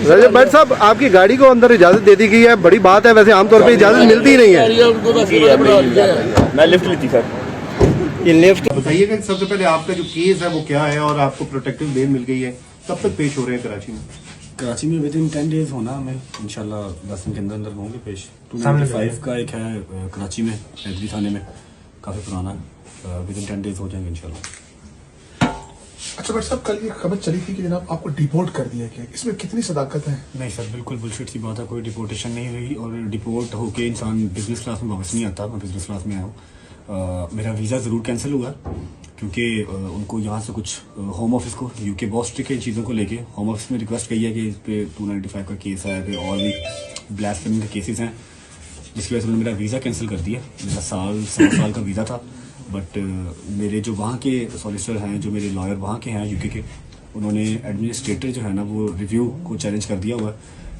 रजब भट्ट साहब, आपकी गाड़ी को अंदर इजाजत दे दी गई है, बड़ी बात है। वैसे आमतौर पे इजाजत मिलती नहीं है। मैं लिफ्ट ली थी सर। ये लिफ्ट बताइएगा कि सबसे पहले आपका जो केस है वो क्या है और आपको प्रोटेक्टिव बेल मिल गई है, कब तक पेश हो रहे हैं कराची में? कराची में विद इन 10 डेज होना, मैं इंशाल्लाह 10 दिन के अंदर होंगे पेश। 295 का एक है कराची में, हैदरी थाने में, काफ़ी पुराना है। विद इन 10 डेज हो जाएंगे इंशाल्लाह। अच्छा भट्ट साहब, कल ये खबर चली थी कि जनाब आपको डिपोर्ट कर दिया गया, इसमें कितनी सदाकत है? नहीं सर, बिल्कुल बुलशिट सी बात है, कोई डिपोर्टेशन नहीं हुई और डिपोर्ट होके इंसान बिजनेस क्लास में वापस नहीं आता। मैं बिजनेस क्लास में आया हूँ। मेरा वीज़ा ज़रूर कैंसिल हुआ क्योंकि उनको यहाँ से कुछ होम ऑफिस को यूके बहुत स्ट्रिक्ट है इन चीज़ों को लेके। होम ऑफिस में रिक्वेस्ट की है कि इस पे 295 का केस है, पे और भी ब्लास्फेमी के केसेस हैं, जिसकी वजह से उन्होंने मेरा वीज़ा कैंसिल कर दिया। मेरा साल का वीज़ा था, बट मेरे जो वहाँ के सॉलिसिटर हैं, जो मेरे लॉयर वहाँ के हैं यूके के, उन्होंने एडमिनिस्ट्रेटर जो है ना वो रिव्यू को चैलेंज कर दिया हुआ है।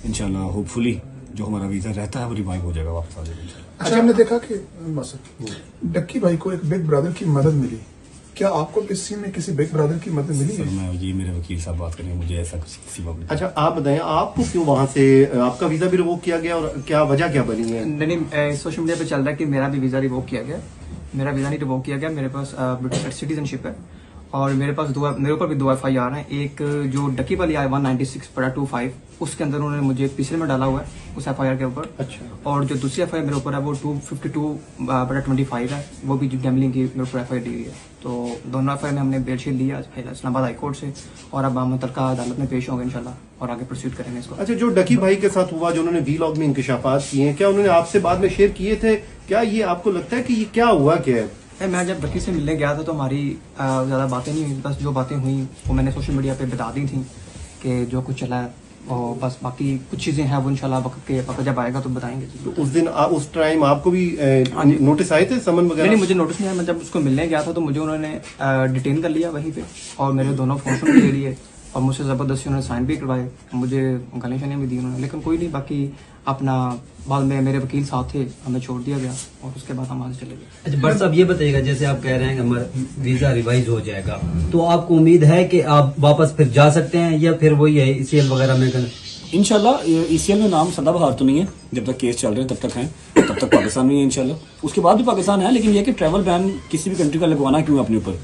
इंशाल्लाह होपफुली जो हमारा वीज़ा रहता है वो रिवाइव हो जाएगा, वापस आ जाएगा। अच्छा, हमने देखा कि डक्की भाई को एक बिग ब्रदर की मदद मिली, क्या आपको इस सीन में किसी बिग ब्रदर की मदद मिली है? मैं ये मेरे वकील साहब बात करेंगे, मुझे ऐसा कुछ किसी बात नहीं। अच्छा, आप बताएं, आपको क्यों वहाँ से आपका वीजा भी रिवोक किया गया और क्या वजह क्या बनी है? नहीं, सोशल मीडिया पे चल रहा है कि मेरा भी वीज़ा रिवोक किया गया। मेरा वीज़ा नहीं रिवोक किया गया, मेरे पास ब्रिटिश सिटीजनशिप है और मेरे ऊपर भी 2 FIR हैं। एक जो डक्की वाली आई 196/25, उसके अंदर उन्होंने मुझे पीछे में डाला हुआ है उस FIR के ऊपर। अच्छा। और जो दूसरी FIR मेरे ऊपर है वो 252/25 है, वो भी जो गैमलिंग की मेरे ऊपर FIR दी हुई है। तो दोनों FIR में हमने बेल शीट लिया इस्लामाबाद हाई कोर्ट से और अब हम मुतल्लिका अदालत में पेश होंगे इंशाल्लाह और आगे प्रोसीड करेंगे इसको। अच्छा, जो डकी भाई के साथ हुआ, जो उन्होंने वीलॉग में इंकशाफात किए हैं, क्या उन्होंने आपसे बाद में शेयर किए थे? क्या ये आपको लगता है कि ये क्या हुआ क्या है? मैं जब डक्की से मिलने गया था तो हमारी ज़्यादा बातें नहीं हुई, बस जो बातें हुई वो मैंने सोशल मीडिया पे बता दी थी कि जो कुछ चला है, और बस बाकी कुछ चीज़ें हैं वो इंशाल्लाह वक्त जब आएगा तो बताएंगे। तो उस टाइम आपको भी नोटिस आए थे, समन वगैरह? नहीं, मुझे नोटिस नहीं आया। मैं जब उसको मिलने गया था तो मुझे उन्होंने डिटेन कर लिया वहीं पे और मेरे दोनों फोन भी ले लिए और मुझसे ज़बरदस्ती उन्होंने साइन भी करवाए, मुझे गालियाँ शालियाँ भी दी उन्होंने। लेकिन कोई नहीं, बाकी अपना बाद में मेरे वकील साथ थे, हमें छोड़ दिया गया और उसके बाद हम वहाँ से चले गए। अच्छा भट्ट साहब, ये बताइएगा, जैसे आप कह रहे हैं कि हमारा वीजा रिवाइज हो जाएगा, तो आपको उम्मीद है कि आप वापस फिर जा सकते हैं या फिर वही है ECL वगैरह में? इंशाल्लाह ECL में नाम सदाबहार तो नहीं है, जब तक केस चल रहे हैं तब तक हैं, तब तक पाकिस्तान में है इंशाल्लाह। उसके बाद भी पाकिस्तान है, लेकिन यह कि ट्रैवल बैन किसी भी कंट्री का लगवाना क्यों अपने ऊपर।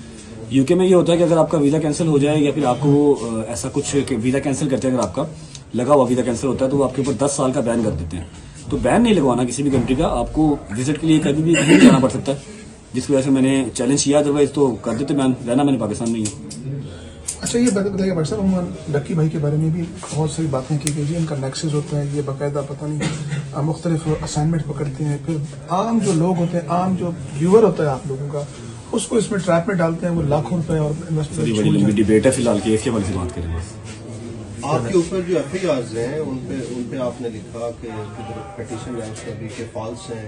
यूके में ये होता है कि अगर आपका वीज़ा कैंसिल हो जाए या फिर आपको ऐसा कुछ वीज़ा कैंसिल करते हैं, अगर आपका लगा हुआ वीज़ा कैंसिल होता है तो वो आपके ऊपर 10 साल का बैन कर देते हैं। तो बैन नहीं लगवाना किसी भी कंट्री का, आपको विजिट के लिए कभी भी कहीं भी जाना पड़ सकता है, जिसकी वजह से मैंने चैलेंज किया। अदरवाइज तो कर देते बैन, रहना मैंने पाकिस्तान में ही है। अच्छा, ये बताइए भट्ट साहब, हम डक्की भाई के बारे में भी बहुत सारी बातें की गई, इनका नेक्सेस होता है, ये बाकायदा पता नहीं मुख्तलिफ असाइनमेंट पकड़ते हैं, फिर आम जो लोग होते हैं, आम जो व्यूअर होता है आप लोगों का, उसको इसमें ट्रैप में डालते हैं, वो लाखों रुपए और बड़ी लंबी डिबेट है, फिलहाल केस के बारे में बात करेंगे। आपके ऊपर जो FIRs हैं उन पे आपने लिखा कि पिटीशन है उसका भी कि फॉल्स है,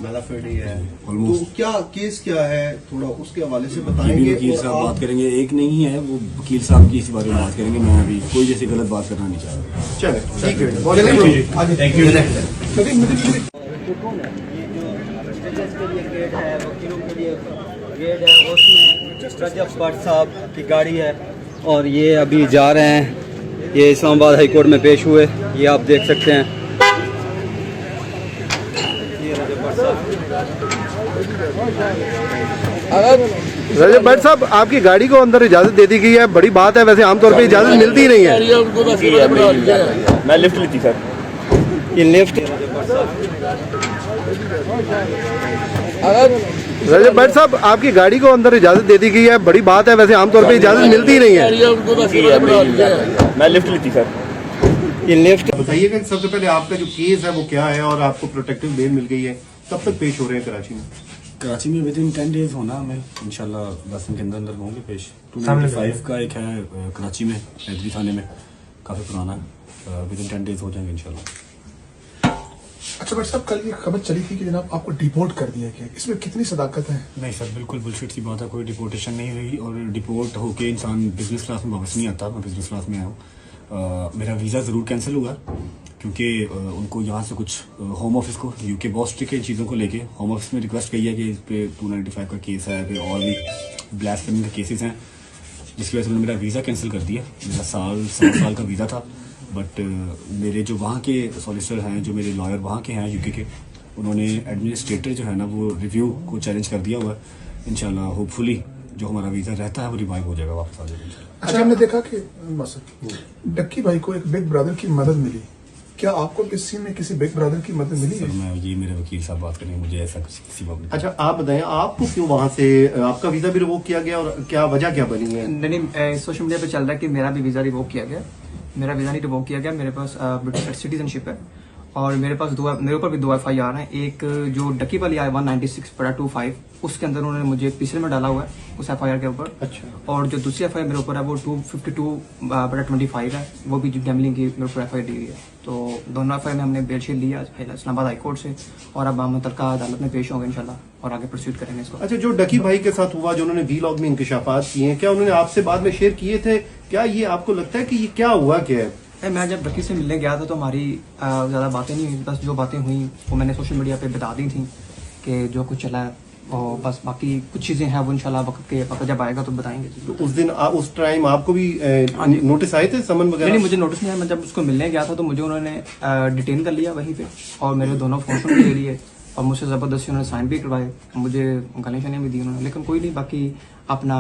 मेलाफिडी है, तो क्या केस क्या है, थोड़ा उसके हवाले से बताएंगे? वकील साहब बात करेंगे, एक नहीं है वो वकील साहब की इसी बारे में बात करेंगे। मैं अभी कोई जैसी गलत बात करना नहीं चाह रहा। चले, ठीक है, थैंक यू। ये जो के लिए गेट है, वकीलों के लिए गेट है, उसमें रजब भट्ट साहब की गाड़ी है और ये अभी जा रहे हैं, ये इस्लामाबाद हाई कोर्ट में पेश हुए, ये आप देख सकते हैं। ये रजब भट्ट साहब। रजब भट्ट साहब, आपकी गाड़ी को अंदर इजाजत दे दी गई है, बड़ी बात है। वैसे आमतौर पे इजाजत मिलती नहीं है। मैं लिफ्ट ली थी सर। ये लिफ्ट रजब भट्ट साहब, आपकी गाड़ी को अंदर इजाजत दे दी गई है, बड़ी बात है। वैसे आमतौर पे इजाजत मिलती नहीं है। मैं लिफ्ट ली थी सर। ये लिफ्ट बताइएगा कि सबसे पहले आपका जो केस है वो क्या है और आपको प्रोटेक्टिव बेल मिल गई है, कब तक पेश हो रहे हैं कराची में? कराची में विद इन 10 डेज होना, मैं इंशाल्लाह 10 दिन के अंदर होंगे पेश। 295 का एक है कराची में, हैदरी थाने में, काफ़ी पुराना है। विद इन 10 डेज हो जाएंगे इंशाल्लाह। अच्छा भट्ट साहब, कल ये खबर चली थी कि जनाब आपको डिपोर्ट कर दिया गया, इसमें कितनी सदाकत है? नहीं सर, बिल्कुल बुलशिट सी बात है, कोई डिपोर्टेशन नहीं हुई और डिपोर्ट होके इंसान बिजनेस क्लास में वापस नहीं आता। मैं बिजनेस क्लास में आया हूँ। मेरा वीज़ा ज़रूर कैंसिल हुआ क्योंकि उनको यहाँ से कुछ होम ऑफिस को यूके बहुत स्ट्रिक्ट है इन चीज़ों को लेके। होम ऑफिस में रिक्वेस्ट की है कि इस पे 295 का केस है, पे और भी ब्लास्फेमी के केसेस हैं, जिसकी वजह से उन्होंने मेरा वीज़ा कैंसिल कर दिया। मेरा सात साल का वीज़ा था, बट मेरे जो वहाँ के सॉलिसिटर हैं, जो मेरे लॉयर वहाँ के हैं यूके के, उन्होंने एडमिनिस्ट्रेटर जो है ना वो रिव्यू को चैलेंज कर दिया हुआ है। इंशाल्लाह होपफुली जो हमारा वीज़ा रहता है वो रिवाइव हो जाएगा, वापस आ जाएगा इंशाल्लाह। अच्छा, हमने देखा कि बस डक्की भाई को एक बिग ब्रदर की मदद मिली, क्या आपको किस सीन में किसी बिग ब्रदर की मदद मिली सर है? मैं ये मेरे वकील साहब बात करेंगे, मुझे ऐसा कुछ किसी बात नहीं। अच्छा आप बताएं, आपको क्यों वहां से आपका वीजा भी रिवोक किया गया और क्या वजह क्या बनी है? नहीं, सोशल मीडिया पे चल रहा है कि मेरा भी वीज़ा रिवोक किया गया। मेरा वीज़ा नहीं रिवोक किया गया, मेरे पास ब्रिटिश सिटीजनशिप है और मेरे ऊपर भी 2 FIR हैं। एक जो डक्की वाली आई 196/25 उसके अंदर उन्होंने मुझे पीछे में डाला हुआ है उस FIR के ऊपर। अच्छा, और जो दूसरी FIR मेरे ऊपर है वो 252/25 है, वो भी गैम्बलिंग की मेरे ऊपर FIR दी हुई है। तो दोनों FIR में हमने बेल शीट लिया इस्लामाबाद हाई कोर्ट से और अब हम मुतल्लिका अदालत में पेश होंगे इंशाल्लाह और आगे प्रोसीड करेंगे इसको। अच्छा, जो डकी भाई के साथ हुआ, जो उन्होंने वीलॉग में इंकशाफात किए हैं, क्या उन्होंने आपसे बाद में शेयर किए थे? क्या ये आपको लगता है कि ये क्या हुआ क्या है? मैं जब डक्की से मिलने गया था तो हमारी ज़्यादा बातें नहीं हुई, बस जो बातें हुई वो मैंने सोशल मीडिया पे बता दी थी कि जो कुछ चला है, और बस बाकी कुछ चीज़ें हैं वो इंशाल्लाह वक्त जब आएगा तो बताएंगे। तो उस टाइम आपको भी नोटिस आए थे, समन वगैरह? नहीं, मुझे नोटिस नहीं आया। मैं जब उसको मिलने गया था तो मुझे उन्होंने डिटेन कर लिया वहीं पे और मेरे दोनों फोन भी ले लिए और मुझसे ज़बरदस्ती उन्होंने साइन भी करवाए, मुझे गालियाँ शालियाँ भी दी उन्होंने, लेकिन कोई नहीं। बाकी अपना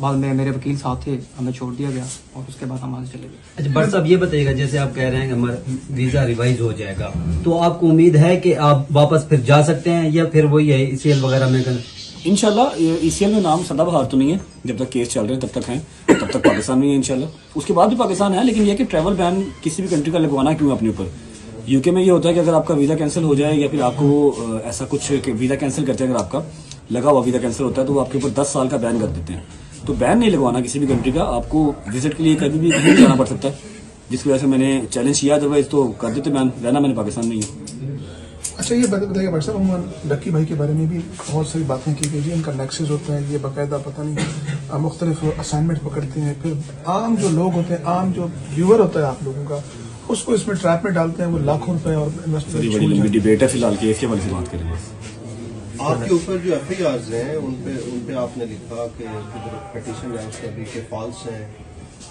बाद में मेरे वकील साहब थे, हमें छोड़ दिया गया और उसके बाद हम वहाँ से चले गए। अच्छा बट साहब ये बताइएगा, जैसे आप कह रहे हैं कि हमारा वीजा रिवाइज हो जाएगा, तो आपको उम्मीद है कि आप वापस फिर जा सकते हैं या फिर वही है ECL वगैरह में इंशाल्लाह ECL में नाम सदाबहार तो नहीं है, जब तक केस चल रहे हैं तब तक हैं, तब तक पाकिस्तान में है इंशाल्लाह। उसके बाद भी पाकिस्तान है, लेकिन यह कि ट्रैवल बैन किसी भी कंट्री का लगवाना क्यों अपने ऊपर। यूके में ये होता है कि अगर आपका वीज़ा कैंसिल हो जाए या फिर आपको ऐसा कुछ वीज़ा कैंसिल करते हैं, अगर आपका लगा हुआ वीज़ा कैंसिल होता है तो वो आपके ऊपर 10 साल का बैन कर देते हैं। तो बैन नहीं लगवाना किसी भी कंट्री का, आपको विजिट के लिए कभी भी कहीं जाना पड़ सकता है, जिसकी वजह से मैंने चैलेंज किया, अदरवाइज तो कर देते बैन, रहना मैंने पाकिस्तान में ही है। अच्छा, ये बताइए भाई साहब, हम डक्की भाई के बारे में भी बहुत सारी बातें की गई जी, इनका नेक्सेस होता है, ये बाकायदा पता नहीं मुख्तलिफ असाइनमेंट पकड़ते हैं, फिर आम जो लोग होते हैं, आम जो व्यूअर होता है आप लोगों का, उसको इसमें ट्रैप में डालते हैं, वो लाखों रुपए और बड़ी लंबी डिबेट है, फिलहाल केस के बारे में बात करेंगे। आपके ऊपर जो FIRs हैं उन पे आपने लिखा कि पिटीशन है उसका भी कि फॉल्स है,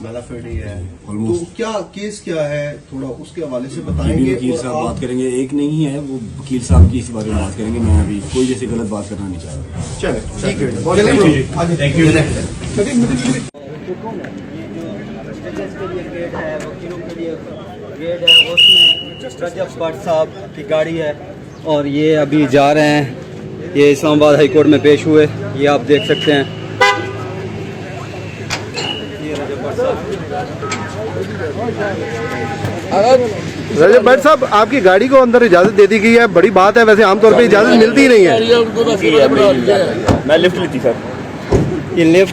मेलाफिडी है, तो क्या केस क्या है, थोड़ा उसके हवाले से बताएंगे। वकील साहब बात करेंगे, एक नहीं है वो वकील साहब की इस बारे में बात करेंगे, मैं अभी कोई जैसी गलत बात करना नहीं चाह रहा। चले ठीक है, थैंक यू। गेट है उसमें रजब भट्ट साहब की गाड़ी है और ये अभी जा रहे हैं, ये इस्लामाबाद हाई कोर्ट में पेश हुए, ये आप देख सकते हैं। ये रजब भट्ट साहब। रजब भट्ट साहब, आपकी गाड़ी को अंदर इजाजत दे दी गई है, बड़ी बात है, वैसे आमतौर पर इजाजत मिलती नहीं है। मैं लिफ्ट ली थी सर। ये लिफ्ट